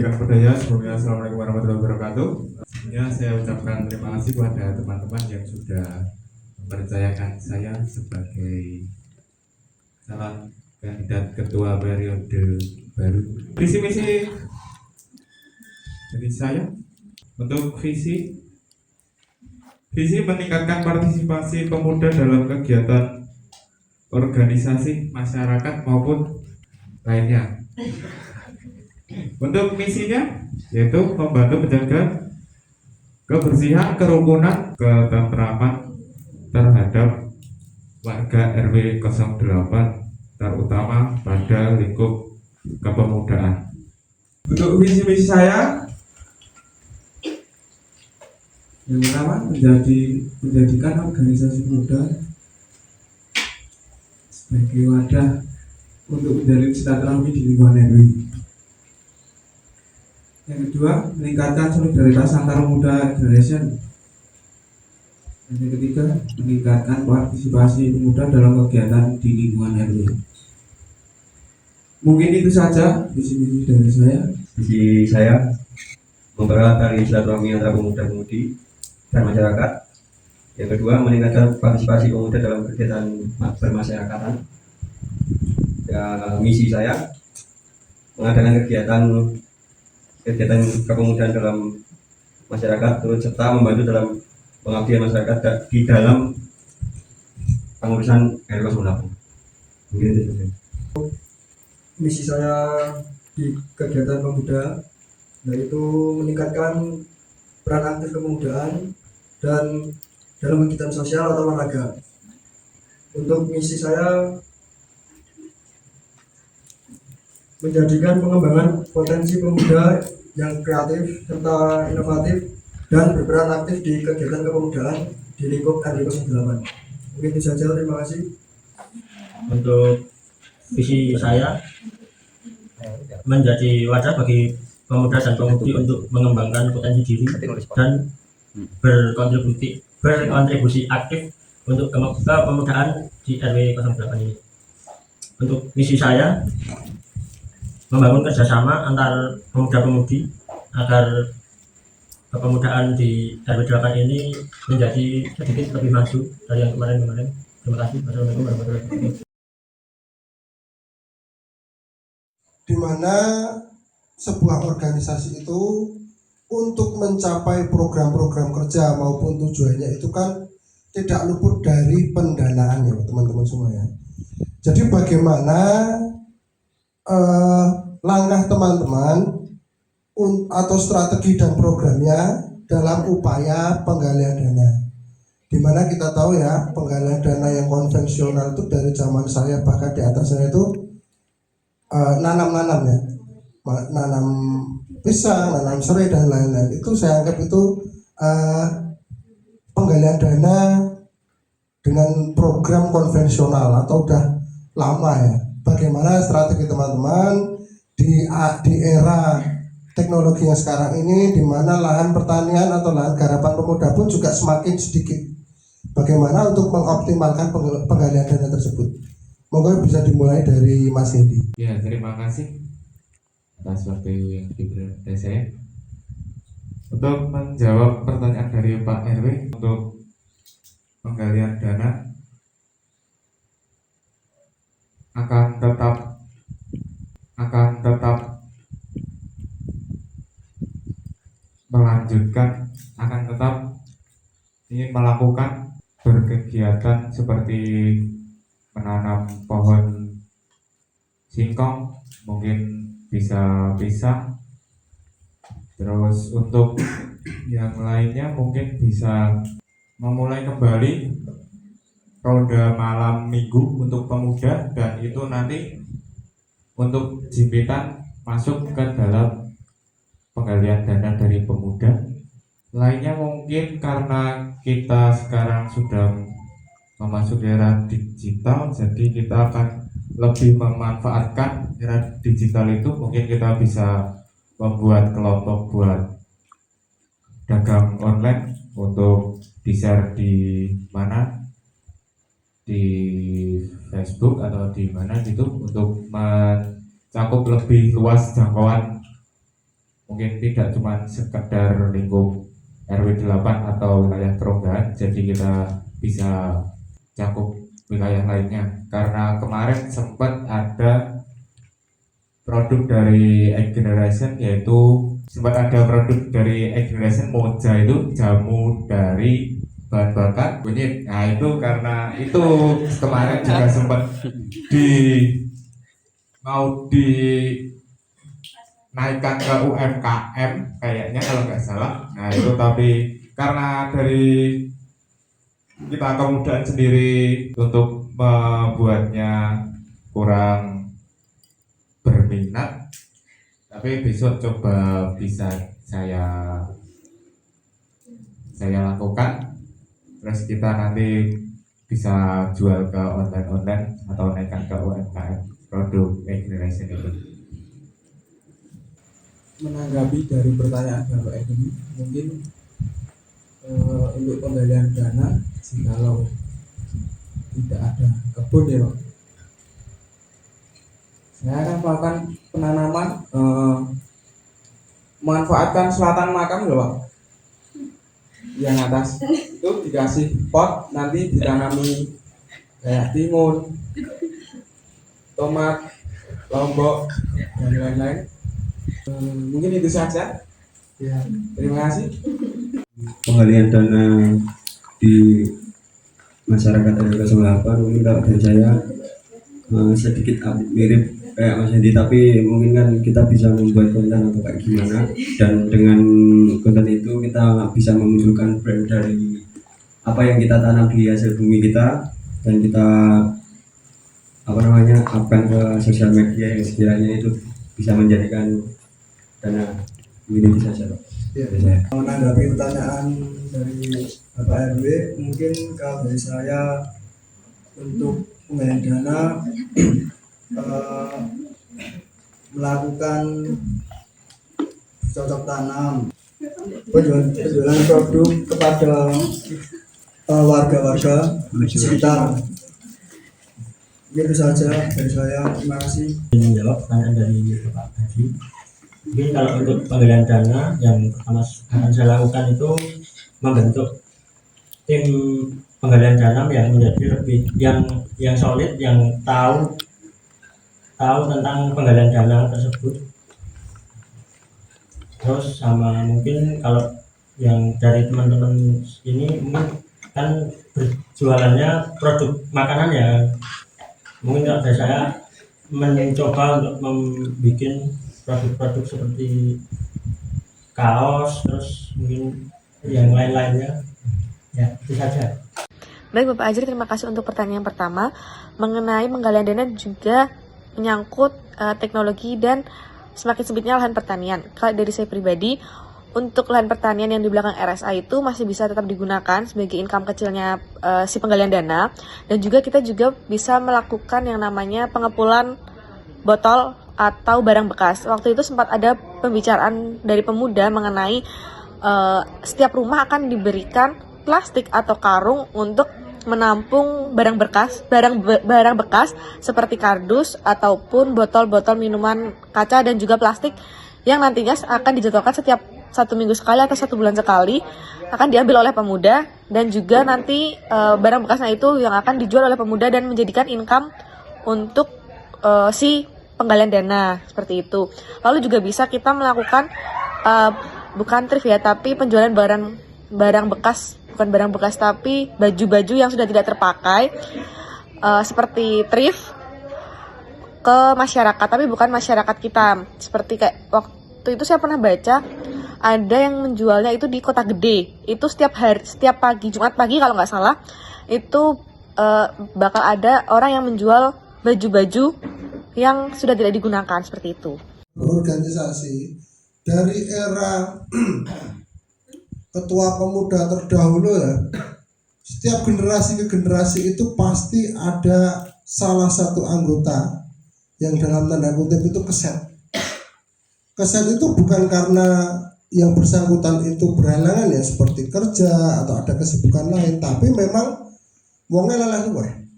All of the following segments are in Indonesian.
Pendidikan Budaya. Sebelumnya Assalamualaikum warahmatullahi wabarakatuh. Sebelumnya saya ucapkan terima kasih kepada teman-teman yang sudah mempercayakan saya sebagai calon kandidat ketua periode baru. Visi misi dari saya untuk visi meningkatkan partisipasi pemuda dalam kegiatan organisasi masyarakat maupun lainnya. Untuk misinya yaitu membantu menjaga kebersihan, kerukunan, ketentraman terhadap warga RW 08 terutama pada lingkup kepemudaan. Untuk visi-misi saya yang pertama menjadikan organisasi muda sebagai wadah untuk menjalin silaturahmi di lingkungan RW. Yang kedua, meningkatkan solidaritas antar pemuda generation. Dan yang ketiga, meningkatkan partisipasi pemuda dalam kegiatan di lingkungan RW. Mungkin itu saja visi-misi dari saya. Visi saya mempererat tali silaturahmi antara pemuda-pemudi dan masyarakat. Yang kedua, meningkatkan partisipasi pemuda dalam kegiatan bermasyarakatan. Dan misi saya mengadakan kegiatan kepemudaan dalam masyarakat, turut serta membantu dalam pengabdian masyarakat di dalam pengurusan RW 08. Misi saya di kegiatan pemuda yaitu meningkatkan peran aktif kepemudaan dan dalam kegiatan sosial atau olahraga. Untuk misi saya menjadikan pengembangan potensi pemuda yang kreatif serta inovatif dan berperan aktif di kegiatan kepemudaan di lingkup RW 08. Mungkin itu saja, terima kasih. Untuk visi saya menjadi wadah bagi pemuda dan pemudi untuk mengembangkan potensi diri dan berkontribusi aktif untuk kepemudaan di RW 08 ini. Untuk misi saya membangun kerjasama antar pemuda-pemudi agar kepemudaan di RW 8 ini menjadi sedikit lebih maju dari yang kemarin-kemarin. Terima kasih. Wassalamualaikum warahmatullahi wabarakatuh. Di mana sebuah organisasi itu untuk mencapai program-program kerja maupun tujuannya itu kan tidak luput dari pendanaan ya teman-teman semua ya. Jadi bagaimana langkah teman-teman atau strategi dan programnya dalam upaya penggalian dana. Dimana kita tahu ya penggalian dana yang konvensional itu dari zaman saya bahkan di atas saya itu nanam-nanam ya, nanam pisang, nanam serai dan lain-lain. Itu saya anggap itu penggalian dana dengan program konvensional atau udah lama ya. Bagaimana strategi teman-teman di era teknologi yang sekarang ini, di mana lahan pertanian atau lahan garapan pemuda pun juga semakin sedikit. Bagaimana untuk mengoptimalkan penggalian dana tersebut? Monggo bisa dimulai dari Mas Hedi. Ya, terima kasih atas waktu yang diberikan kepada saya. Untuk menjawab pertanyaan dari Pak RW untuk penggalian dana akan tetap melanjutkan, akan tetap ingin melakukan berkegiatan seperti menanam pohon singkong, mungkin bisa pisang. Terus untuk yang lainnya mungkin bisa memulai kembali ronde malam minggu untuk pemuda, dan itu nanti untuk jimpitan masuk ke dalam penggalian dana dari pemuda. Lainnya mungkin karena kita sekarang sudah memasuki era digital, jadi kita akan lebih memanfaatkan era digital itu. Mungkin kita bisa membuat kelompok buat dagang online untuk di-share di mana, di Facebook atau di mana gitu, untuk mencakup lebih luas jangkauan mungkin tidak cuma sekedar lingkup RW 8 atau wilayah Tronggan, jadi kita bisa cakup wilayah lainnya. Karena kemarin sempat ada produk dari Egg Generation, yaitu sempat ada produk dari Egg Generation Moja, itu jamu dari bahan bakar kunyit. Nah itu karena itu kemarin juga sempat mau dinaikkan ke UMKM kayaknya kalau nggak salah. Nah itu tapi karena dari kita kemudahan sendiri untuk membuatnya kurang berminat, tapi besok coba bisa saya lakukan, terus kita nanti bisa jual ke online atau naikkan ke UMKM produk Egg Generation itu. Menanggapi dari pertanyaan Bapak ini, mungkin untuk penggalian dana jikalau tidak ada kebun ya Pak, saya akan melakukan penanaman, memanfaatkan selatan makam loh Pak, yang atas itu dikasih pot, nanti ditanami kayak timun, tomat, lombok, dan lain-lain. Mungkin itu saja ya, terima kasih. Penggalian dana di masyarakat RW 08 mungkin kalau dari saya sedikit mirip kayak Mas Hendi, tapi mungkin kan kita bisa membuat konten atau kayak gimana, dan dengan konten itu kita bisa memunculkan brand dari apa yang kita tanam di hasil bumi kita, dan kita upkan ke sosial media yang sekiranya itu bisa menjadikan dana. Mungkin itu saja Pak. Ya, Dari saya. menanggapi pertanyaan dari Bapak RW, mungkin kalau dari saya untuk penggalangan dana melakukan cocok tanam, penjualan produk kepada warga-warga sekitar. Itu saja dari saya, terima kasih. Menjawab pertanyaan dari Bapak Haji. Mungkin kalau untuk penggalian dana yang pertama akan saya lakukan itu membentuk tim penggalian dana yang menjadi lebih yang solid, yang tahu tentang penggalian dana tersebut. Terus sama mungkin kalau yang dari teman-teman ini mungkin kan berjualannya produk makanan ya, mungkin kalau dari saya mencoba untuk membuat produk-produk seperti kaos, terus mungkin yang lain-lainnya ya, itu saja. Baik Bapak Ajri, terima kasih untuk pertanyaan pertama mengenai penggalian dana juga menyangkut teknologi dan semakin sempitnya lahan pertanian. Kalau dari saya pribadi, untuk lahan pertanian yang di belakang RSA itu masih bisa tetap digunakan sebagai income kecilnya si penggalian dana, dan juga kita juga bisa melakukan yang namanya pengepulan botol atau barang bekas. Waktu itu sempat ada pembicaraan dari pemuda mengenai setiap rumah akan diberikan plastik atau karung untuk menampung barang bekas seperti kardus ataupun botol-botol minuman kaca dan juga plastik yang nantinya akan dijadwalkan setiap 1 minggu sekali atau 1 bulan sekali akan diambil oleh pemuda, dan juga nanti barang bekasnya itu yang akan dijual oleh pemuda dan menjadikan income untuk si penggalian dana seperti itu. Lalu juga bisa kita melakukan bukan thrift ya, tapi penjualan barang bekas, bukan barang bekas tapi baju-baju yang sudah tidak terpakai seperti thrift ke masyarakat, tapi bukan masyarakat kita. Seperti kayak waktu itu saya pernah baca ada yang menjualnya itu di Kota Gede. Itu setiap pagi, Jumat pagi kalau nggak salah, itu bakal ada orang yang menjual baju-baju yang sudah tidak digunakan seperti itu. Organisasi dari era ketua pemuda terdahulu ya, setiap generasi ke generasi itu pasti ada salah satu anggota yang dalam tanda kutip itu keset. Keset itu bukan karena yang bersangkutan itu berhalangan ya, seperti kerja atau ada kesibukan lain, tapi memang wongnya lelah luweh.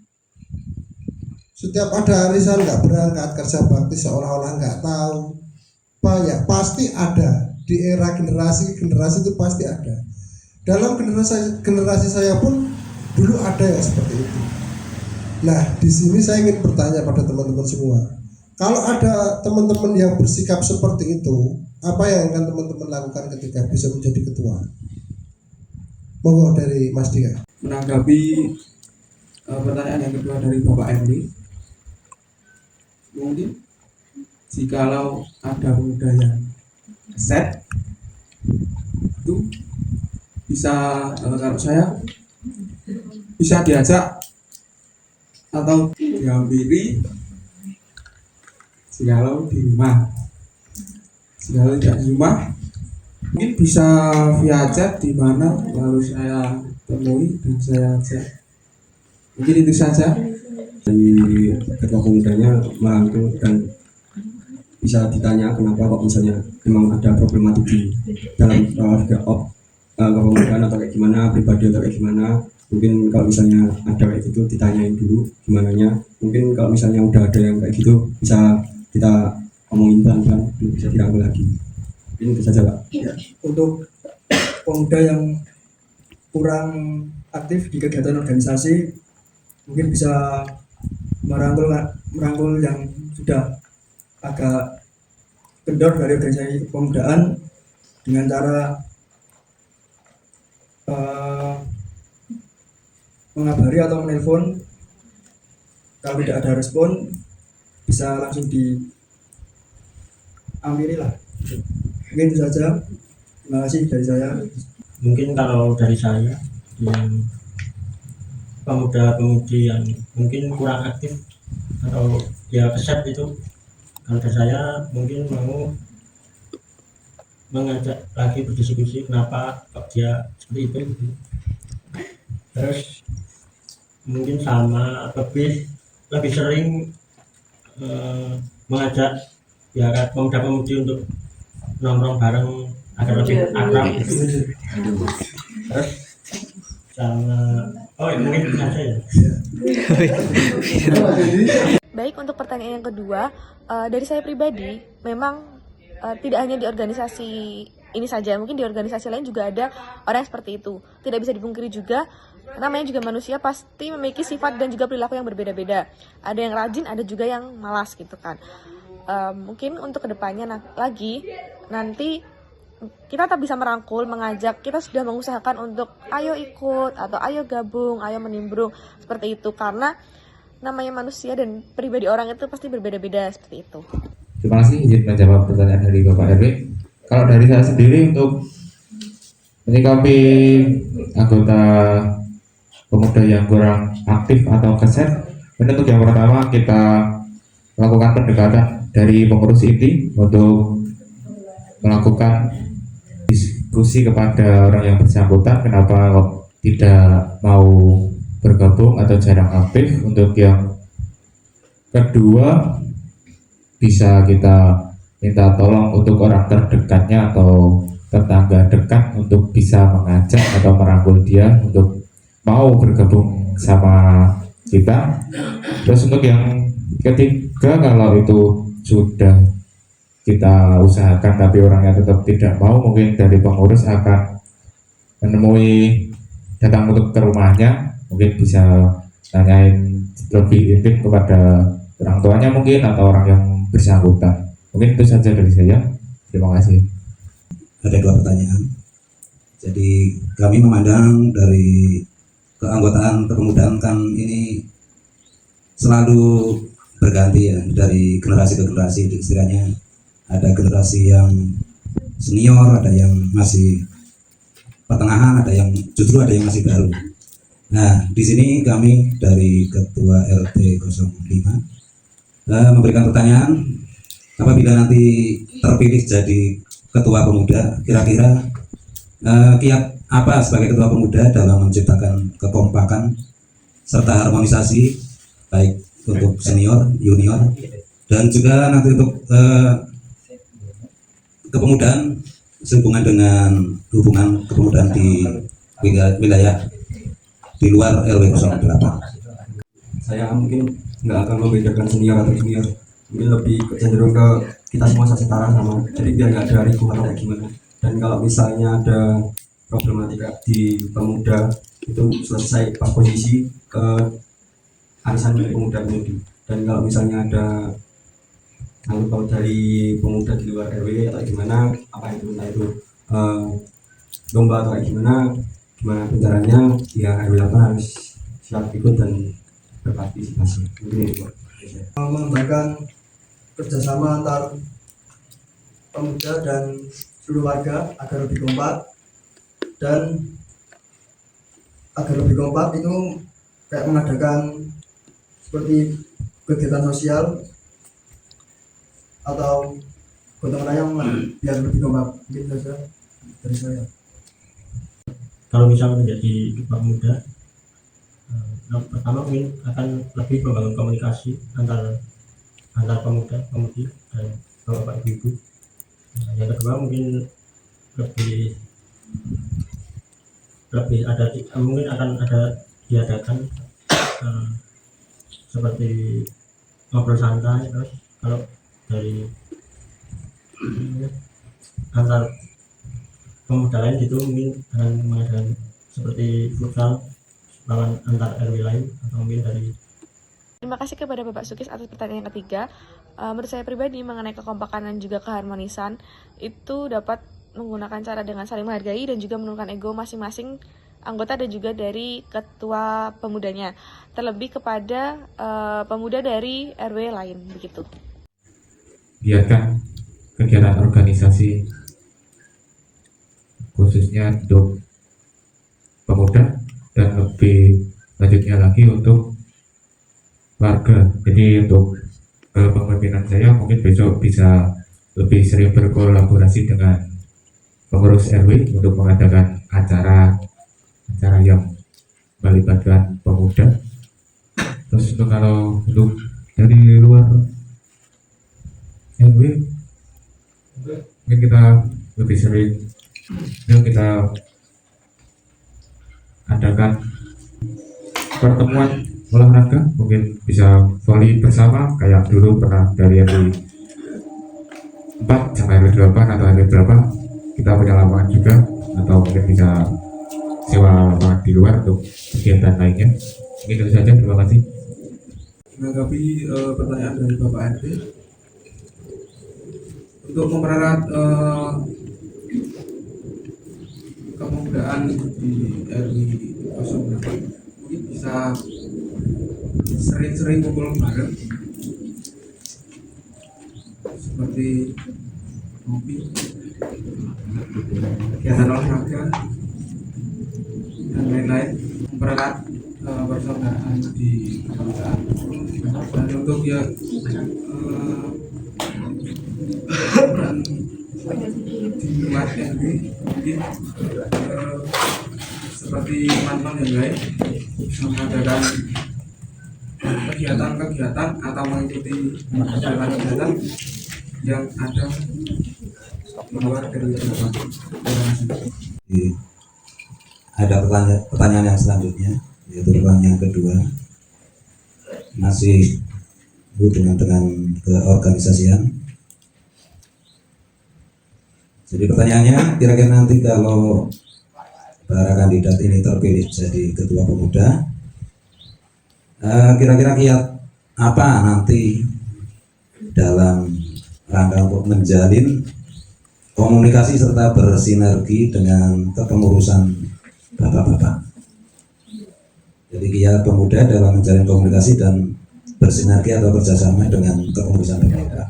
Setiap ada arisan nggak berangkat, kerja bakti seolah-olah nggak tahu. banyak, pasti ada di era generasi itu pasti ada. Dalam generasi saya pun dulu ada yang seperti itu. Nah, di sini saya ingin bertanya pada teman-teman semua, kalau ada teman-teman yang bersikap seperti itu, apa yang akan teman-teman lakukan ketika bisa menjadi ketua? Monggo dari Mas Dia. Menanggapi pertanyaan yang kedua dari Bapak MD, mungkin jikalau ada pemuda yang set itu bisa, kalau saya bisa diajak atau dihampiri jikalau di rumah. Jikalau tidak di rumah, mungkin bisa via chat di mana lalu saya temui dan saya ajak. Mungkin itu saja. Dari ketua pemudanya merangkul dan bisa ditanya kenapa kok misalnya memang ada problematik di dalam kepemudaan atau kayak gimana, pribadi atau kayak gimana. Mungkin kalau misalnya ada kayak gitu ditanyain dulu gimana nya. Mungkin kalau misalnya udah ada yang kayak gitu bisa kita omongin pelan-pelan, bisa dirangkul lagi. Ini itu saja Pak. Ya, untuk pemuda yang kurang aktif di kegiatan organisasi, mungkin bisa merangkul yang sudah agak kendor dari organisasi kepemudaan dengan cara mengabari atau menelpon. Kalau tidak ada respon, bisa langsung diampiri lah. Mungkin itu saja. Terima kasih dari saya. Mungkin kalau dari saya yang pemuda-pemudi yang mungkin kurang aktif atau ya keset itu, kalau dari saya mungkin mau mengajak lagi berdiskusi kenapa kok dia seperti itu. Terus mungkin sama lebih sering mengajak ya pemuda-pemudi untuk nongkrong bareng agar lebih akrab gitu. Terus sama mungkin itu saja ya. Baik, untuk pertanyaan yang kedua, dari saya pribadi memang tidak hanya di organisasi ini saja, mungkin di organisasi lain juga ada orang yang seperti itu. Tidak bisa dipungkiri juga, namanya juga manusia pasti memiliki sifat dan juga perilaku yang berbeda-beda. Ada yang rajin, ada juga yang malas gitu kan. Mungkin untuk kedepannya lagi nanti kita tak bisa merangkul, mengajak, kita sudah mengusahakan untuk ayo ikut atau ayo gabung, ayo menimbrung seperti itu, karena namanya manusia dan pribadi orang itu pasti berbeda-beda seperti itu. Terima kasih izin menjawab pertanyaan dari Bapak RW. Kalau dari saya sendiri untuk menyikapi anggota pemuda yang kurang aktif atau keset, untuk yang pertama kita melakukan pendekatan dari pengurus inti untuk melakukan diskusi kepada orang yang bersangkutan kenapa kok tidak mau bergabung atau jarang aktif. Untuk yang kedua bisa kita minta tolong untuk orang terdekatnya atau tetangga dekat untuk bisa mengajak atau merangkul dia untuk mau bergabung sama kita. Terus untuk yang ketiga, kalau itu sudah kita usahakan tapi orangnya tetap tidak mau, mungkin dari pengurus akan menemui, datang untuk ke rumahnya, mungkin bisa tanyain lebih intim kepada orang tuanya mungkin atau orang yang bersangkutan. Mungkin itu saja dari saya. Terima kasih. Ada dua pertanyaan. Jadi kami memandang dari keanggotaan kepemudaan kan ini selalu berganti ya, dari generasi ke generasi. Istilahnya ada generasi yang senior, ada yang masih pertengahan, ada yang justru ada yang masih baru. Nah, di sini kami dari Ketua RT 05 memberikan pertanyaan, apabila nanti terpilih jadi Ketua Pemuda, kira-kira kiat apa sebagai Ketua Pemuda dalam menciptakan kekompakan serta harmonisasi baik untuk senior, junior, dan juga nanti untuk kepemudaan sehubungan dengan hubungan kepemudaan di wilayah di luar RW 08. Saya mungkin nggak akan membedakan senior atau junior, mungkin lebih cenderung ke kita semua setara sama, jadi biar nggak ada ribu atau kayak gimana. Dan kalau misalnya ada problematika di pemuda itu selesai pas posisi ke arisan pemuda-pemudi. Dan kalau misalnya ada kalau dari pemuda di luar RW atau gimana, apa itu entah itu lomba atau gimana caranya, ya RW 8 harus siap ikut dan berpartisipasi. Mungkin itu mengembangkan kerjasama antar pemuda dan seluruh warga agar lebih kompak, dan agar lebih kompak itu kayak mengadakan seperti kegiatan sosial atau gotong royong biar lebih kompak. Mungkin saja dari saya. Kalau misalnya menjadi ketua muda, pertama mungkin akan lebih membangun komunikasi antar pemuda-pemudi dan bapak ibu. Yang kedua mungkin lebih ada, mungkin akan ada diadakan seperti ngobrol santai. Terus kalau dari antar pemuda lain gitu mungkin akan mengadakan seperti futsal lawan antar RW lain, atau mungkin dari. Terima kasih kepada Bapak Sukis atas pertanyaan yang ketiga. Menurut saya pribadi, mengenai kekompakan dan juga keharmonisan itu dapat menggunakan cara dengan saling menghargai dan juga menurunkan ego masing-masing anggota dan juga dari ketua pemudanya, terlebih kepada pemuda dari RW lain begitu. Biarkan kegiatan organisasi khususnya untuk pemuda dan lebih lanjutnya lagi untuk warga. Jadi untuk kepemimpinan saya mungkin besok bisa lebih sering berkolaborasi dengan pengurus RW untuk mengadakan acara yang melibatkan pemuda. Terus untuk dari luar RW mungkin kita lebih sering kita adakan pertemuan olahraga, mungkin bisa volley bersama kayak dulu pernah dari RW 4 sampai RW 8 atau RW berapa kita punya lapangan juga, atau mungkin bisa sewa lapangan di luar untuk kegiatan lainnya. Mungkin itu saja, terima kasih. Menanggapi pertanyaan dari Bapak Andre, untuk memperarat kepemudaan di RW 08 mungkin bisa sering-sering kumpul bareng seperti ngopi, kegiatan olahraga dan lain-lain, mempererat persaudaraan di kepemudaan. Dan untuk ya dan di luar RW mungkin seperti teman-teman yang lain mengadakan kegiatan-kegiatan atau mengikuti kegiatan yang ada di luar RW 8. Terima kasih. Ada pertanyaan yang selanjutnya, yaitu pertanyaan kedua, masih hubungan dengan keorganisasian. Jadi pertanyaannya, kira-kira nanti kalau para kandidat ini terpilih jadi ketua pemuda, kira-kira kiat apa nanti dalam rangka untuk menjalin komunikasi serta bersinergi dengan kepengurusan bapak-bapak. Jadi kiat pemuda dalam menjalin komunikasi dan bersinergi atau kerjasama dengan kepengurusan bapak-bapak.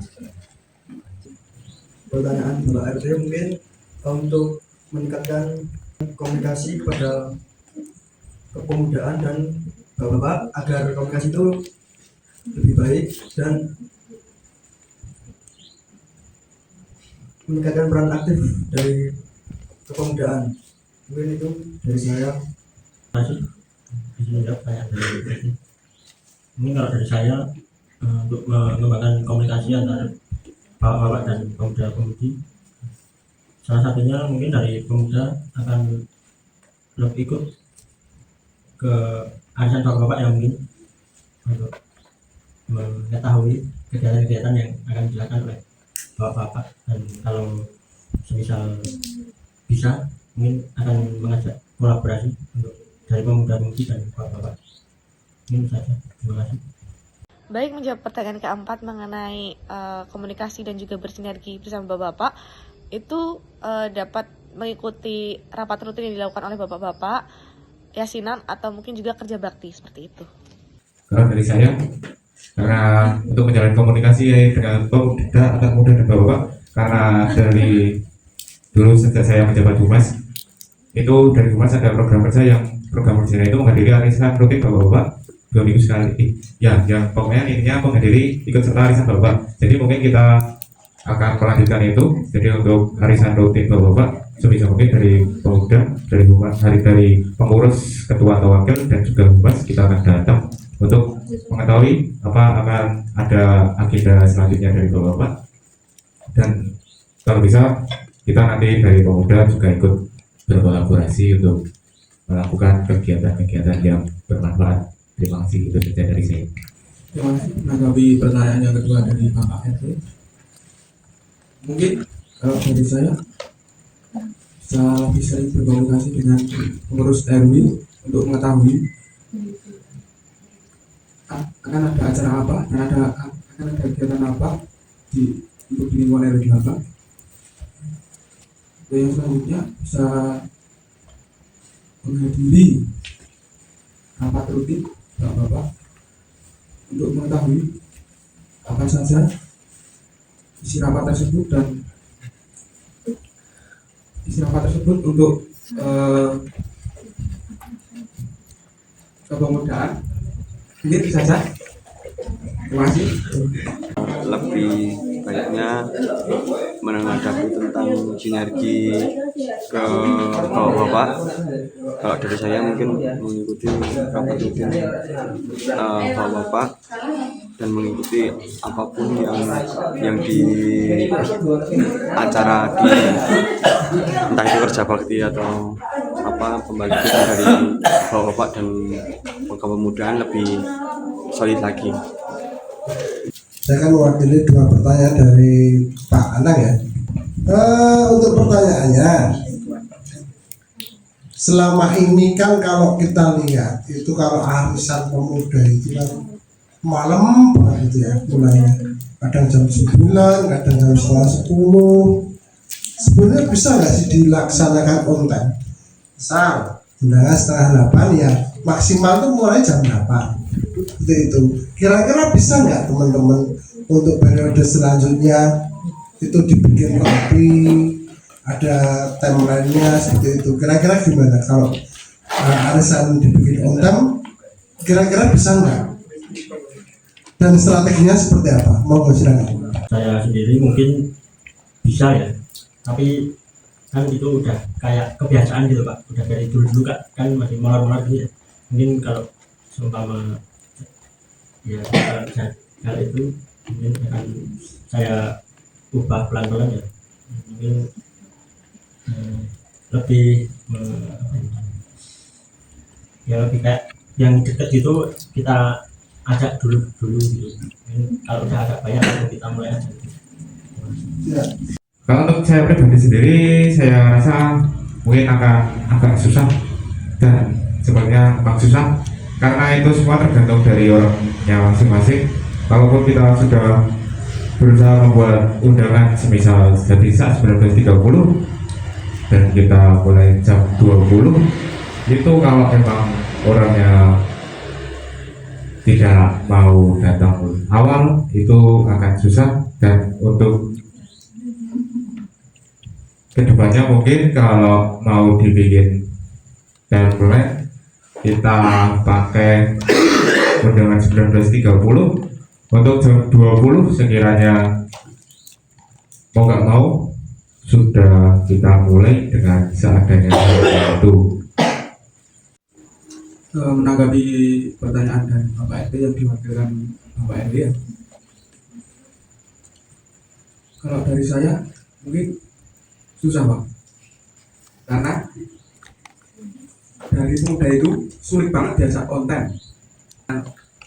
Pertanyaan Bapak RT mungkin untuk meningkatkan komunikasi kepada kepemudaan dan bapak-bapak agar komunikasi itu lebih baik dan meningkatkan peran aktif dari kepemudaan. Mungkin itu dari saya. Masih bisa menjawab pertanyaan dari mungkin kalau dari saya, untuk mengembangkan komunikasi antara bapak-bapak dan pemuda-pemudi, salah satunya mungkin dari pemuda akan lebih ikut ke arisan bapak-bapak yang mungkin untuk mengetahui kegiatan-kegiatan yang akan dilakukan oleh bapak-bapak, dan kalau semisal bisa mungkin akan mengajak kolaborasi untuk dari pemuda-pemudi dan bapak-bapak. Ini saja, terima kasih. Baik, menjawab pertanyaan keempat mengenai komunikasi dan juga bersinergi bersama bapak-bapak, itu dapat mengikuti rapat rutin yang dilakukan oleh bapak-bapak, yasinan, atau mungkin juga kerja bakti seperti itu. Kalau dari saya, karena untuk menjalin komunikasi dengan pemuda, anak muda dan bapak-bapak, karena dari dulu sejak saya menjabat humas, itu dari humas ada program kerja itu menghadiri arisan rutin bapak-bapak 2 minggu sekali. Yang pokoknya intinya menghadiri ikut serta arisan bapak. Jadi mungkin kita akan melanjutkan itu. Jadi untuk arisan rutin bapak-bapak sebisa mungkin dari pemuda, dari humas, dari pengurus, ketua atau wakil, dan juga humas, kita akan datang untuk mengetahui apa akan ada agenda selanjutnya dari bapak-bapak. Dan kalau bisa kita nanti dari pemuda juga ikut berkolaborasi untuk melakukan kegiatan-kegiatan yang bermanfaat. Terima kasih, itu saja dari saya. Terima kasih. Menanggapi pertanyaan yang kedua dari Bapak RT, mungkin kalau dari saya bisa lebih sering berkomunikasi dengan pengurus RW untuk mengetahui akan ada acara apa dan akan ada kegiatan apa untuk di lingkungan RW Bapak. Dan yang selanjutnya bisa menghadiri rapat rutin Bapak untuk mengetahui apa saja isi rapat tersebut dan isi rapat tersebut untuk kepemudaan. Mungkin saja. Terima kasih. Lebih banyaknya menanggapi tentang sinergi ke bapak-bapak. Kalau dari saya mungkin mengikuti rapat rutin bapak-bapak dan mengikuti apapun yang di acara di entah itu kerja bakti atau apa, pembagian dari bapak-bapak dan kepemudaan lebih solid lagi. Saya akan mewakili 2 pertanyaan dari Pak Anang ya. Untuk pertanyaannya, selama ini kan kalau kita lihat itu kalau arisan pemuda itu kan malam banget gitu ya, mulainya kadang jam 9, kadang jam setengah 10. Sebenarnya bisa nggak sih dilaksanakan on time? Misal undangan setengah 8 ya, maksimal tuh mulai jam 8. Seperti itu. Kira-kira bisa nggak teman-teman untuk periode selanjutnya itu dibikin rapi, ada timeline-nya seperti itu. Kira-kira gimana kalau arisan dibikin on time? Kira-kira bisa nggak? Dan strateginya seperti apa? Mau silakan. Saya sendiri mungkin bisa ya, tapi kan itu udah kayak kebiasaan gitu Pak, udah dari dulu kan masih molor-molor gitu ya. Mungkin kalau seumpama ya hal itu mungkin akan saya ubah pelan-pelan ya, mungkin lebih ya lebih kayak yang dekat gitu kita ajak dulu gitu. Kalau udah agak banyak langsung kita mulai aja. Ya. Kalau untuk saya pribadi sendiri, saya rasa mungkin agak susah, dan sebenarnya agak susah karena itu semua tergantung dari orangnya masing-masing. Kalaupun kita sudah berusaha membuat undangan semisal jadi saat 19.30 dan kita mulai jam 20, itu kalau emang orangnya tidak mau datang awal itu akan susah. Dan untuk kedepannya mungkin kalau mau dibikin template, kita pakai undangan 19.30 untuk jam 20 sekiranya mau nggak mau sudah kita mulai dengan seadanya itu. Menanggapi pertanyaan dari Bapak RT yang diwakilkan Bapak RT ya. Kalau dari saya mungkin susah Pak, karena dari pemuda itu sulit banget diajak on time.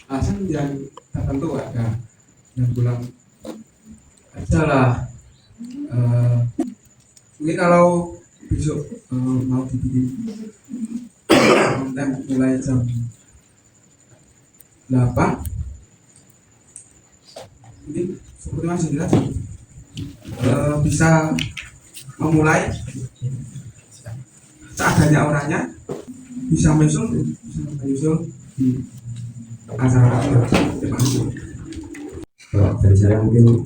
alasan yang tertentu ada yang bilang aja lah. Mungkin kalau besok mau dibikin konten mulai jam 8, mungkin seperti Mas Indra bisa memulai seadanya orangnya, bisa menyusul di acara terima kasih. Kalau dari saya mungkin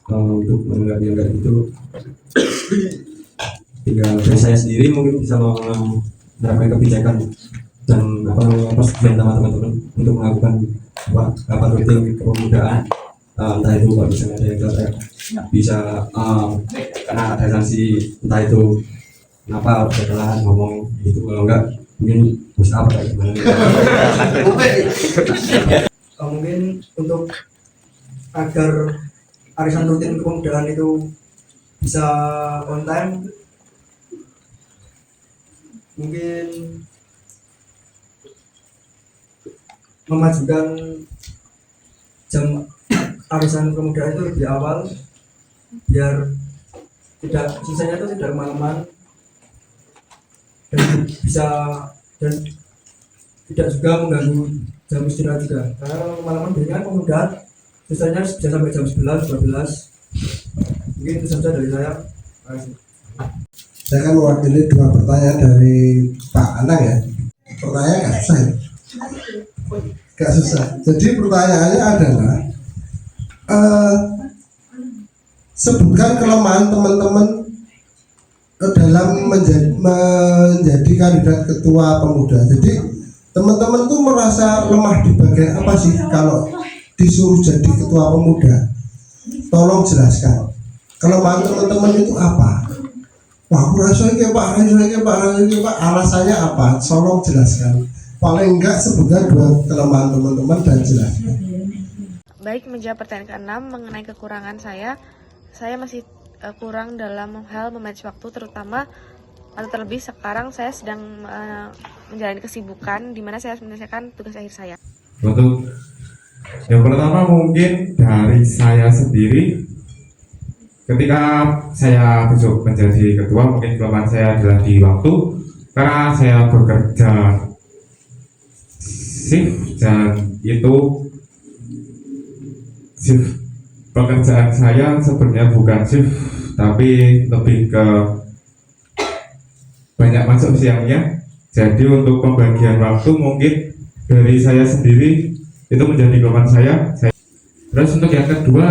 untuk menanggapi yang kayak gitu, tinggal dari saya sendiri mungkin bisa menerapkan kebijakan dan persetujuan sama teman-teman untuk melakukan rapat rutin kepemudaan. Entah itu kalau misalnya ada yang cacat bisa karena ada sanksi, entah itu kenapa setelah ngomong gitu, kalau enggak mungkin harus apa kayak gimana. Mungkin untuk agar arisan rutin kepemudaan itu bisa on time, mungkin memajukan jam arisan kepemudaan itu lebih awal biar tidak sisanya itu tidak kemalaman dan bisa dan tidak juga mengganggu jam istirahat juga, karena kalau kemalaman biasanya kepemudaan sisanya bisa sampai jam 11, 12. Mungkin itu saja dari saya. Terima kasih. Saya kan mewakili 2 pertanyaan dari Pak Anang ya. Pertanyaan nggak susah ya? Nggak susah. Jadi pertanyaannya adalah sebutkan kelemahan teman-teman dalam menjadi kandidat ketua pemuda. Jadi teman-teman tuh merasa lemah di bagian apa sih kalau disuruh jadi ketua pemuda? Tolong jelaskan. Kelemahan teman-teman itu apa? Wah, aku rasanya Pak, alasannya apa? Tolong jelaskan. Paling enggak sebutkan 2 kelemahan teman-teman dan jelaskan. Baik, menjawab pertanyaan ke-6 mengenai kekurangan saya masih kurang dalam hal memanage waktu, terutama atau terlebih sekarang saya sedang menjalani kesibukan di mana saya harus menyelesaikan tugas akhir saya. Untuk yang pertama mungkin dari saya sendiri, ketika saya besok menjadi ketua, mungkin kelemahan saya adalah di waktu, karena saya bekerja shift dan itu shift pekerjaan saya sebenarnya bukan shift tapi lebih ke banyak masuk siangnya. Jadi untuk pembagian waktu mungkin dari saya sendiri itu menjadi kelemahan saya. Terus untuk yang kedua,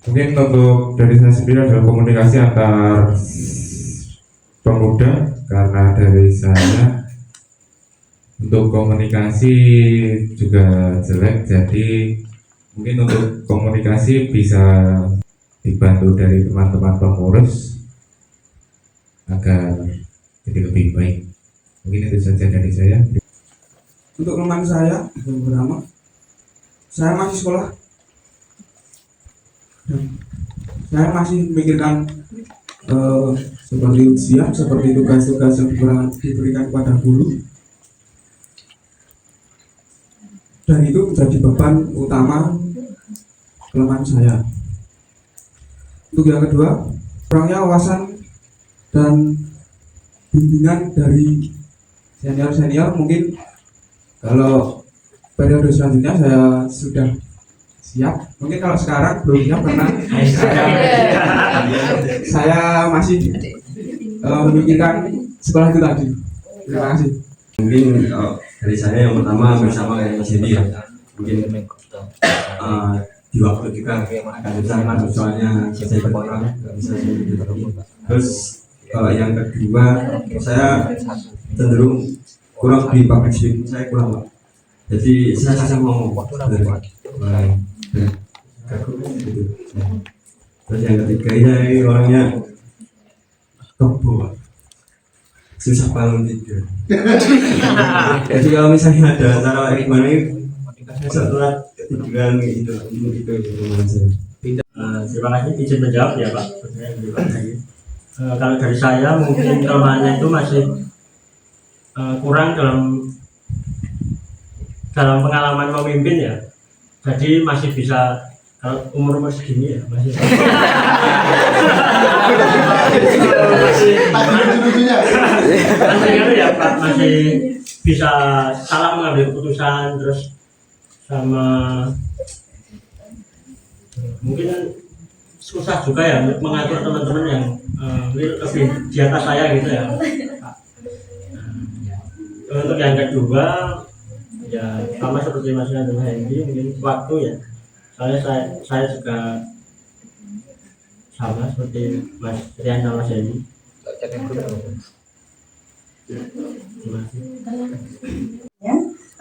mungkin untuk dari saya sendiri adalah komunikasi antar pemuda, karena dari saya untuk komunikasi juga jelek, jadi mungkin untuk komunikasi bisa dibantu dari teman-teman pengurus agar jadi lebih baik. Mungkin itu saja dari saya. Untuk kelemahan saya yang pertama, saya masih sekolah dan saya masih memikirkan seperti ujian, seperti tugas-tugas yang diberikan kepada guru, dan itu menjadi beban utama kelemahan saya. Untuk yang kedua, kurangnya wawasan dan bimbingan dari senior-senior. Mungkin kalau periode selanjutnya saya sudah siap, mungkin kalau sekarang belum siap karena saya masih memikirkan sekolah itu tadi. Terima kasih. Mungkin dari saya yang pertama bersama kayak Mas Edi ya, mungkin di waktu juga akan bersama, soalnya saya berkurang nggak bisa sendiri. Terus yang kedua, saya cenderung kurang di public speaking, saya kurang Pak. Jadi saya ngomong gitu. Terus yang ketiga ini orangnya kebo Pak, susah bangun tidur. Jadi kalau misalnya ada acara kayak gimana ini setelah ketiduran itu Terima kasih izin menjawab ya Pak. Kalau dari saya mungkin kelemahannya itu masih kurang dalam dalam pengalaman memimpin ya, jadi masih bisa, kalau umur segini ya masih masih ya Pak, masih bisa salah mengambil keputusan, terus sama mungkin susah juga ya mengatur teman-teman yang lebih di atas saya gitu ya. Untuk yang kedua ya sama seperti Mas dan Hendy, mungkin waktu ya, soalnya saya juga sama seperti Mas Rian dan Mas Hendy.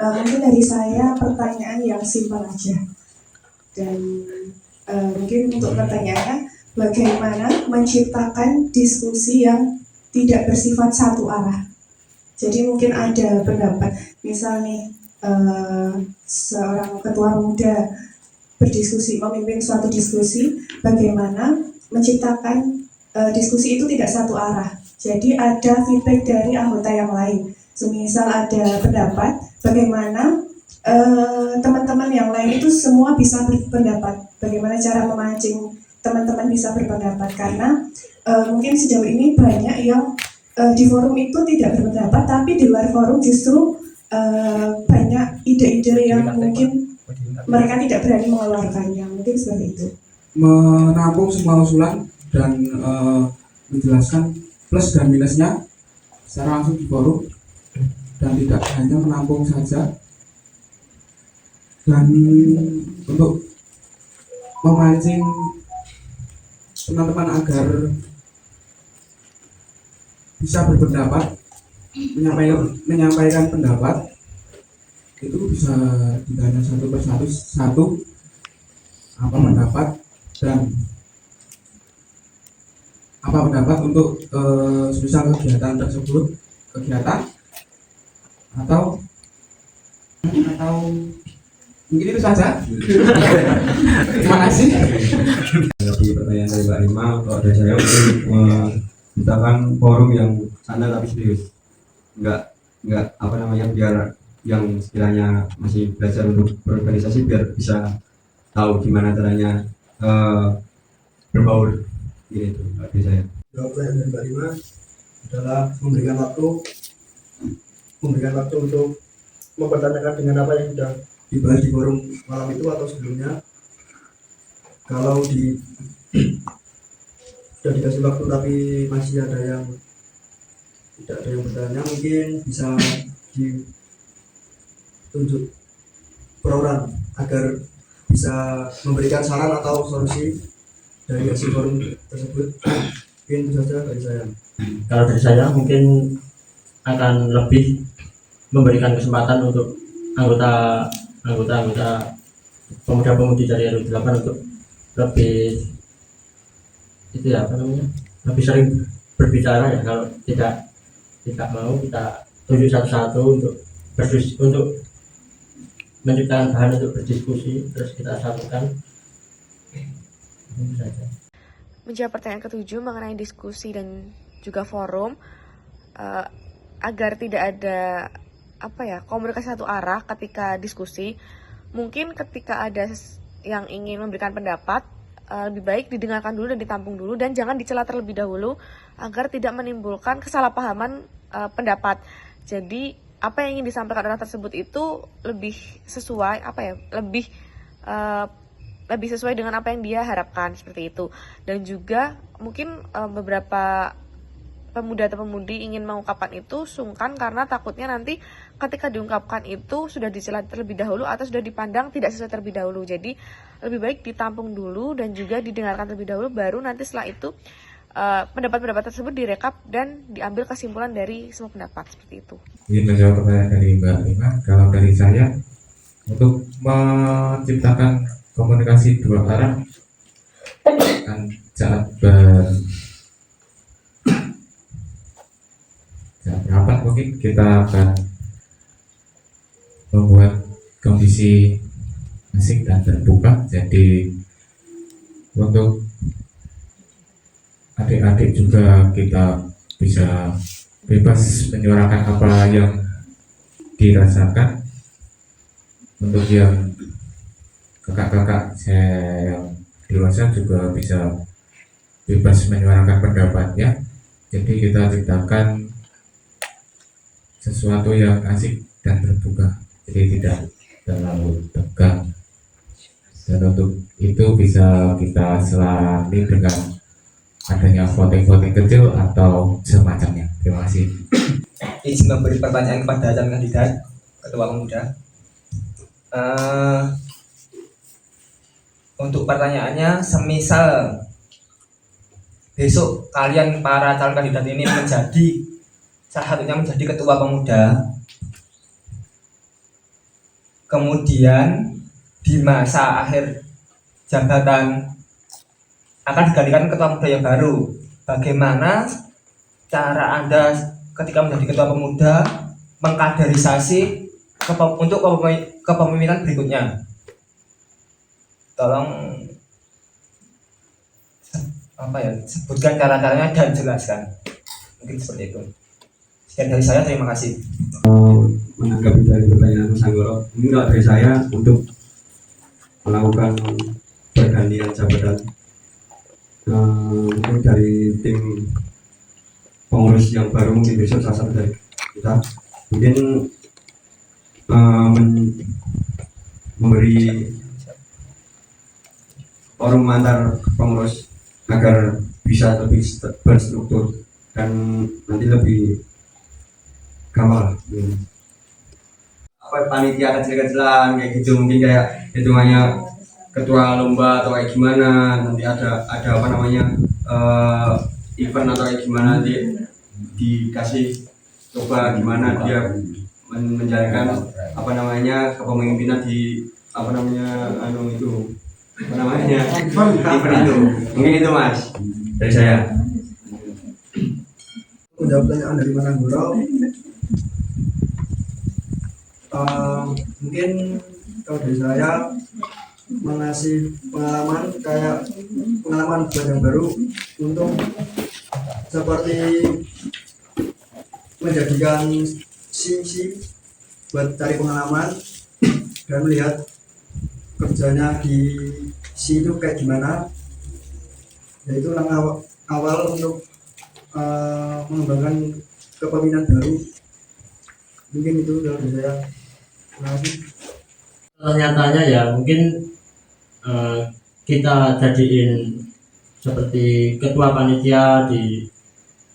Mungkin dari saya pertanyaan yang simpel aja, dan mungkin untuk pertanyaannya, bagaimana menciptakan diskusi yang tidak bersifat satu arah. Jadi mungkin ada pendapat, misal nih seorang ketua muda berdiskusi, memimpin suatu diskusi, bagaimana menciptakan diskusi itu tidak satu arah. Jadi ada feedback dari anggota yang lain. Semisal ada pendapat, bagaimana teman-teman yang lain itu semua bisa berpendapat. Bagaimana cara memancing teman-teman bisa berpendapat, karena mungkin sejauh ini banyak yang di forum itu tidak berpendapat, tapi di luar forum justru banyak ide-ide yang mungkin mereka tidak berani mengeluarkannya. Mungkin seperti itu. Menampung semua usulan dan menjelaskan plus dan minusnya secara langsung di forum, dan tidak hanya menampung saja, dan untuk memancing teman-teman agar bisa berpendapat, menyampaikan pendapat itu bisa ditanya satu persatu apa pendapat dan apa pendapat untuk sebesar kegiatan tersebut, atau mungkin itu saja. Terima kasih. Menanggapi pertanyaan dari Mbak Rima, kalau dari saya mungkin menciptakan forum yang santai tapi serius, nggak apa namanya, biar yang sekiranya masih belajar untuk berorganisasi biar bisa tahu gimana caranya berbaur gitu dari saya. Jawaban dari Mbak Rima adalah memberikan waktu untuk mempertanyakan dengan apa yang sudah dibahas di forum malam itu atau sebelumnya. Kalau sudah dikasih waktu tapi masih ada yang tidak ada yang bertanya, mungkin bisa ditunjuk per orang agar bisa memberikan saran atau solusi dari hasil forum tersebut. Mungkin itu saja dari saya. Kalau dari saya mungkin akan lebih memberikan kesempatan untuk anggota pemuda-pemudi dari RW 8 untuk lebih itu ya apa namanya, lebih sering berbicara ya. Kalau tidak mau kita tunjuk satu-satu untuk menciptakan bahan untuk berdiskusi, terus kita satukan. Itu saja. Menjawab pertanyaan ketujuh mengenai diskusi dan juga forum, agar tidak ada komunikasi satu arah ketika diskusi. Mungkin ketika ada yang ingin memberikan pendapat, lebih baik didengarkan dulu dan ditampung dulu, dan jangan dicela terlebih dahulu agar tidak menimbulkan kesalahpahaman pendapat. Jadi apa yang ingin disampaikan orang tersebut itu lebih sesuai lebih sesuai dengan apa yang dia harapkan, seperti itu. Dan juga mungkin beberapa pemuda atau pemudi ingin mengungkapkan itu sungkan karena takutnya nanti ketika diungkapkan itu sudah dicela terlebih dahulu atau sudah dipandang tidak sesuai terlebih dahulu. Jadi lebih baik ditampung dulu dan juga didengarkan terlebih dahulu, baru nanti setelah itu pendapat-pendapat tersebut direkap dan diambil kesimpulan dari semua pendapat, seperti itu. Ingin menjawab pertanyaan dari Mbak Rima, kalau dari saya untuk menciptakan komunikasi dua arah kan saat rapat mungkin kita akan membuat kondisi asik dan terbuka. Jadi untuk adik-adik juga kita bisa bebas menyuarakan apa yang dirasakan, untuk yang kakak-kakak saya yang dewasa juga bisa bebas menyuarakan pendapatnya. Jadi kita ciptakan sesuatu yang asik dan terbuka, jadi tidak terlalu tegang. Dan untuk itu bisa kita selami dengan adanya voting-voting kecil atau semacamnya. Terima kasih. Izin memberi pertanyaan kepada calon kandidat ketua pemuda. Untuk pertanyaannya, semisal besok kalian para calon kandidat ini menjadi salah satunya menjadi ketua pemuda, kemudian di masa akhir jabatan akan digantikan ketua pemuda yang baru, bagaimana cara Anda ketika menjadi ketua pemuda mengkaderisasi untuk kepemimpinan berikutnya? Tolong sebutkan cara-caranya dan jelaskan, mungkin seperti itu. Sekian dari saya, terima kasih. Menanggapi dari pertanyaan Mas Anggoro, ini kalau dari saya untuk melakukan pergantian jabatan, mungkin dari tim pengurus yang baru, mungkin besok salah satu dari kita mungkin memberi forum antar pengurus agar bisa lebih berstruktur dan nanti lebih gampang panitia kecil-kecilan kayak gitu, mungkin kayak hitungannya ketua lomba atau kayak gimana, nanti ada apa namanya event atau kayak gimana, nanti dikasih coba gimana dia menjalankan apa namanya kepemimpinan di apa namanya event itu, mungkin itu Mas dari saya. Menjawab pertanyaan dari Mas Anggoro, mungkin kalau dari saya mengasih pengalaman buat yang baru untuk seperti menjadikan sisi buat cari pengalaman dan melihat kerjanya di situ kayak gimana, yaitu langkah awal untuk mengembangkan kepemimpinan baru. Mungkin itu dari saya. Terima kasih. Nyatanya ya mungkin kita jadiin seperti ketua panitia di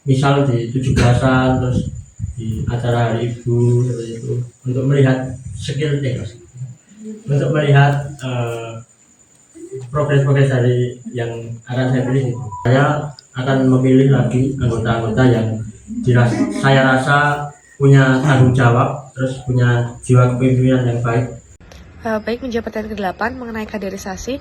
misal di 17-an, terus di acara hari ibu seperti itu, untuk melihat skill untuk melihat progres dari yang akan saya pilih itu. Saya akan memilih lagi anggota-anggota yang saya rasa punya tanggung jawab, terus punya jiwa kepemimpinan yang baik. Baik, menjawab pertanyaan ke-8 mengenai kaderisasi,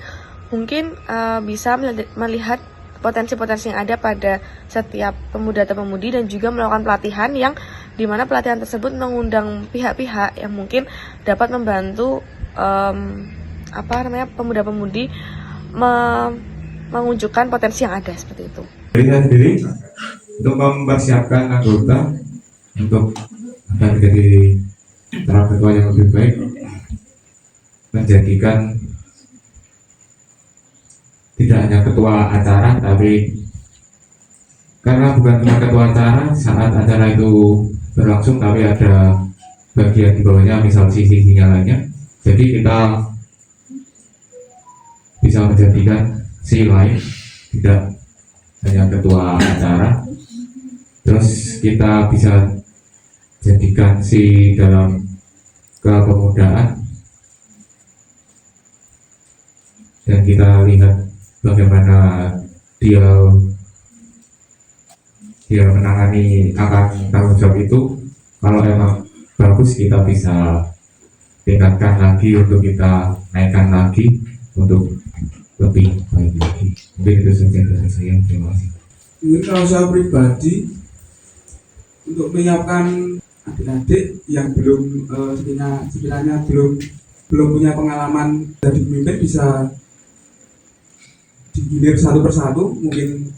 mungkin bisa melihat potensi-potensi yang ada pada setiap pemuda atau pemudi dan juga melakukan pelatihan yang dimana pelatihan tersebut mengundang pihak-pihak yang mungkin dapat membantu pemuda-pemudi menunjukkan potensi yang ada seperti itu. Dari sendiri untuk mempersiapkan anggota untuk akan menjadi calon ketua yang lebih baik, menjadikan tidak hanya ketua acara, tapi karena bukan cuma ketua acara, saat acara itu berlangsung tapi ada bagian di bawahnya, misal sisi-sisinya lainnya, jadi kita bisa menjadikan si lain, tidak hanya ketua acara, terus kita bisa jadikan si dalam kepemudaan, dan kita lihat bagaimana dia menangani akan tanggung jawab itu. Kalau emang bagus, kita bisa tingkatkan lagi, untuk kita naikkan lagi untuk lebih baik lagi. Mungkin itu saja dari saya. Terima kasih. Mungkin kalau saya pribadi, untuk menyiapkan adik-adik yang belum sekiranya belum punya pengalaman dari pemimpin, bisa digilir satu persatu, mungkin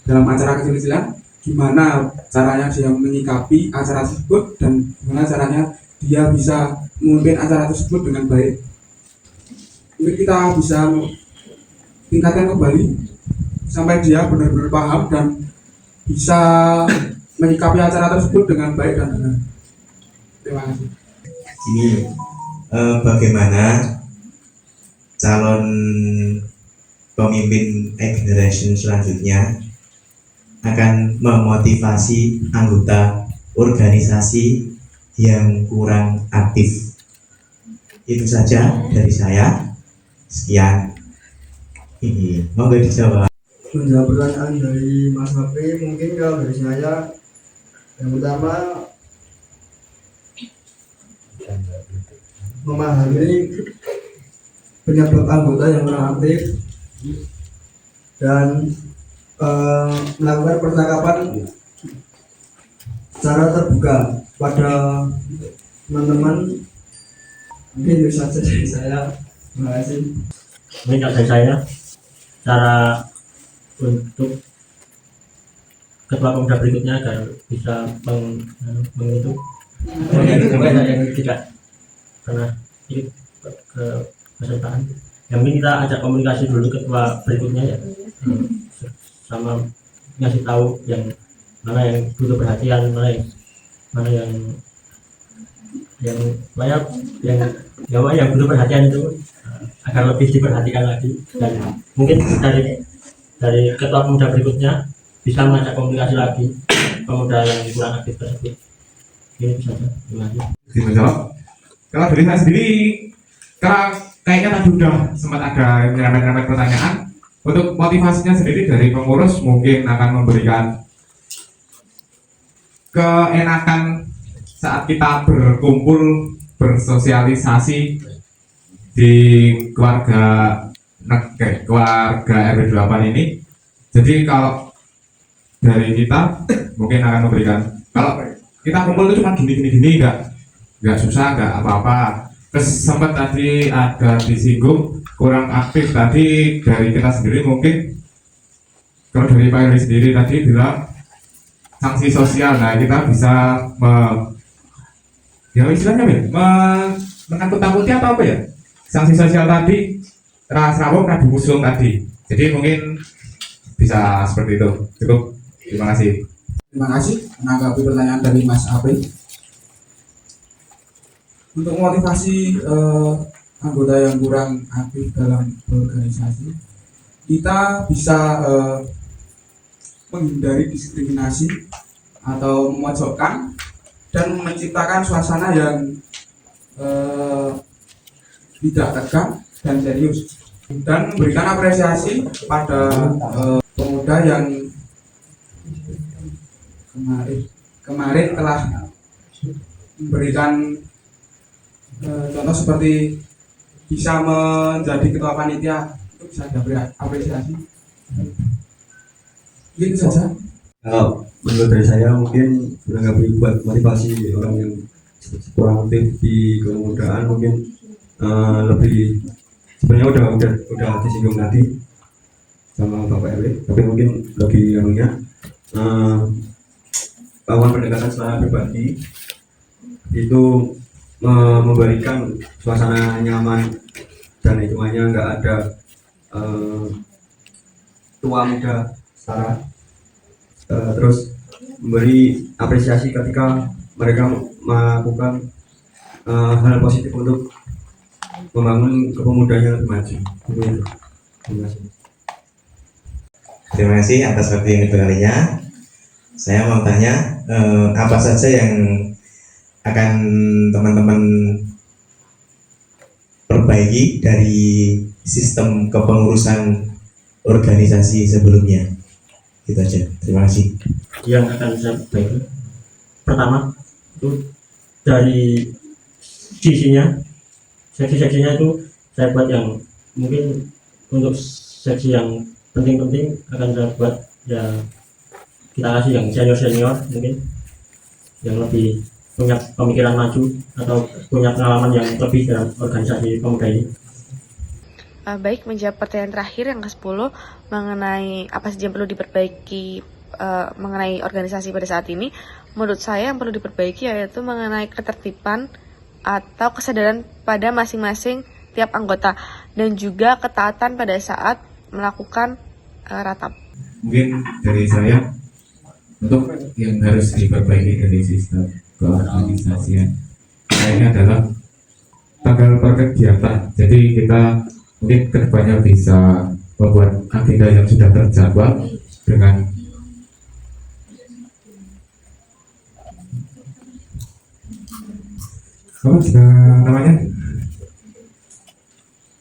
dalam acara kecil-kecilan, gimana caranya dia menyikapi acara tersebut dan gimana caranya dia bisa memimpin acara tersebut dengan baik. Mungkin kita bisa tingkatkan kembali sampai dia benar-benar paham dan bisa menyikapi acara tersebut dengan baik dan benar. Terima kasih. Ini bagaimana calon pemimpin generation selanjutnya akan memotivasi anggota organisasi yang kurang aktif. Itu saja dari saya. Sekian. Ini monggo dijawab. Menjawab pertanyaan dari Mas Hafi, mungkin kalau dari saya yang pertama memahami penyebab anggota yang kurang aktif dan melakukan percakapan secara terbuka pada teman-teman. Mungkin itu saja dari saya. Terima kasih. Mungkin kalau dari saya, cara untuk ketua pemuda berikutnya agar bisa mengitung yang tidak pernah ikut ke pesertaan. Yang mungkin kita ajak komunikasi dulu ketua berikutnya ya, sama ngasih tahu yang mana yang butuh perhatian, mana yang butuh perhatian itu agar lebih diperhatikan lagi. Dan mungkin dari ketua pemuda berikutnya bisa mengajak komunikasi lagi pemuda yang kurang aktif tersebut. Ini saja. Terima kasih. Dijawab. Kalau dari saya sendiri, kayaknya tadi udah sempat ada nyerempet-nyerempet pertanyaan. Untuk motivasinya sendiri dari pengurus mungkin akan memberikan keenakan saat kita berkumpul bersosialisasi di keluarga RW 8 ini. Jadi kalau dari kita mungkin akan memberikan, kalau kita kumpul itu cuma gini nggak susah, nggak apa-apa. Terus sempat tadi ada disinggung kurang aktif tadi dari kita sendiri, mungkin kalau dari Pak Eri sendiri tadi bilang sanksi sosial. Nah, kita bisa istilahnya menakut-takuti atau apa ya, sanksi sosial tadi Rawong Rabu Musung tadi. Jadi mungkin bisa seperti itu. Cukup. Terima kasih. Terima kasih menanggapi pertanyaan dari Mas Apri. Untuk motivasi anggota yang kurang aktif dalam organisasi, kita bisa menghindari diskriminasi atau memojokkan dan menciptakan suasana yang tidak tegang dan serius, dan memberikan apresiasi pada pemuda yang kemarin telah memberikan contoh seperti bisa menjadi ketua panitia, itu bisa diberi apresiasi. Itu saja. Menurut dari saya mungkin menanggapi buat motivasi orang yang kurang aktif di kepemudaan, mungkin lebih sebenarnya udah disinggung tadi sama Bapak RW, tapi mungkin lebih lakukan pendekatan secara pribadi itu memberikan suasana nyaman dan hitungannya nggak ada tua muda setara, terus memberi apresiasi ketika mereka melakukan hal positif untuk membangun kepemudaan yang lebih maju. Terima kasih. Terima kasih atas waktu yang diberikannya. Saya mau tanya apa saja yang akan teman-teman perbaiki dari sistem kepengurusan organisasi sebelumnya. Itu aja. Terima kasih. Yang akan saya perbaiki, pertama itu dari sisinya, seksi-seksinya itu saya buat yang mungkin untuk seksi yang penting-penting akan saya buat ya, kita kasih yang senior mungkin yang lebih punya pemikiran maju atau punya pengalaman yang lebih dalam organisasi pemuda ini. Baik, menjawab pertanyaan terakhir yang ke-10 mengenai apa saja yang perlu diperbaiki mengenai organisasi pada saat ini. Menurut saya yang perlu diperbaiki yaitu mengenai ketertiban atau kesadaran pada masing-masing tiap anggota dan juga ketaatan pada saat melakukan ratap. Mungkin dari saya untuk yang harus diperbaiki dari sistem keorganisasian lainnya adalah tanggal per kegiatan. Jadi kita mungkin kedepannya bisa membuat agenda yang sudah terjadwal dengan apa namanya?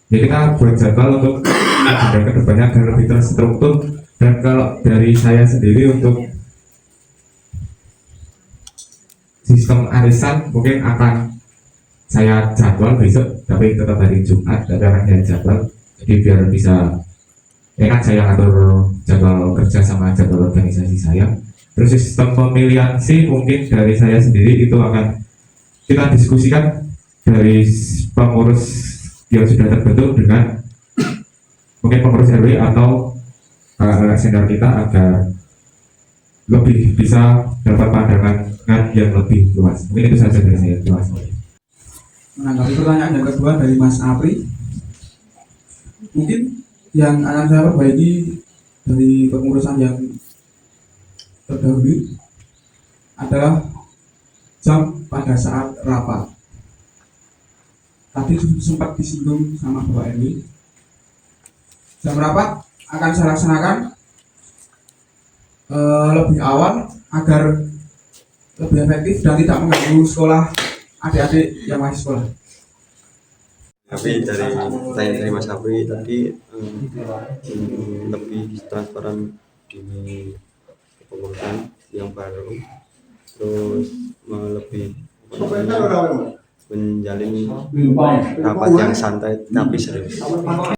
Jadi kita buat jadwal untuk agenda kedepannya agar lebih terstruktur. Dan kalau dari saya sendiri untuk sistem arisan mungkin akan saya jadwal besok, tapi tetap hari Jumat karena dia jadwal, jadi biar bisa kan saya ngatur jadwal kerja sama jadwal organisasi saya. Terus sistem pemilihan sih mungkin dari saya sendiri itu akan kita diskusikan dari pengurus yang sudah terbentuk dengan mungkin pengurus RW atau kakak senior kita agar lebih bisa dapat pandangan yang lebih luas. Mungkin itu saja dari saya. Terima kasih. Menanggapi pertanyaan yang kedua dari Mas Apri, mungkin yang akan saya perbaiki dari kepengurusan yang terdahulu adalah jam pada saat rapat. Tadi sempat disinggung sama Bapak Eni, jam rapat akan saya laksanakan lebih awal agar lebih efektif dan tidak mengganggu sekolah adik-adik yang masih sekolah. Tapi dari pertanyaan dari Mas Apri tadi lebih transparan di kepengurusan yang baru, terus lebih menjalin rapat yang santai tapi serius.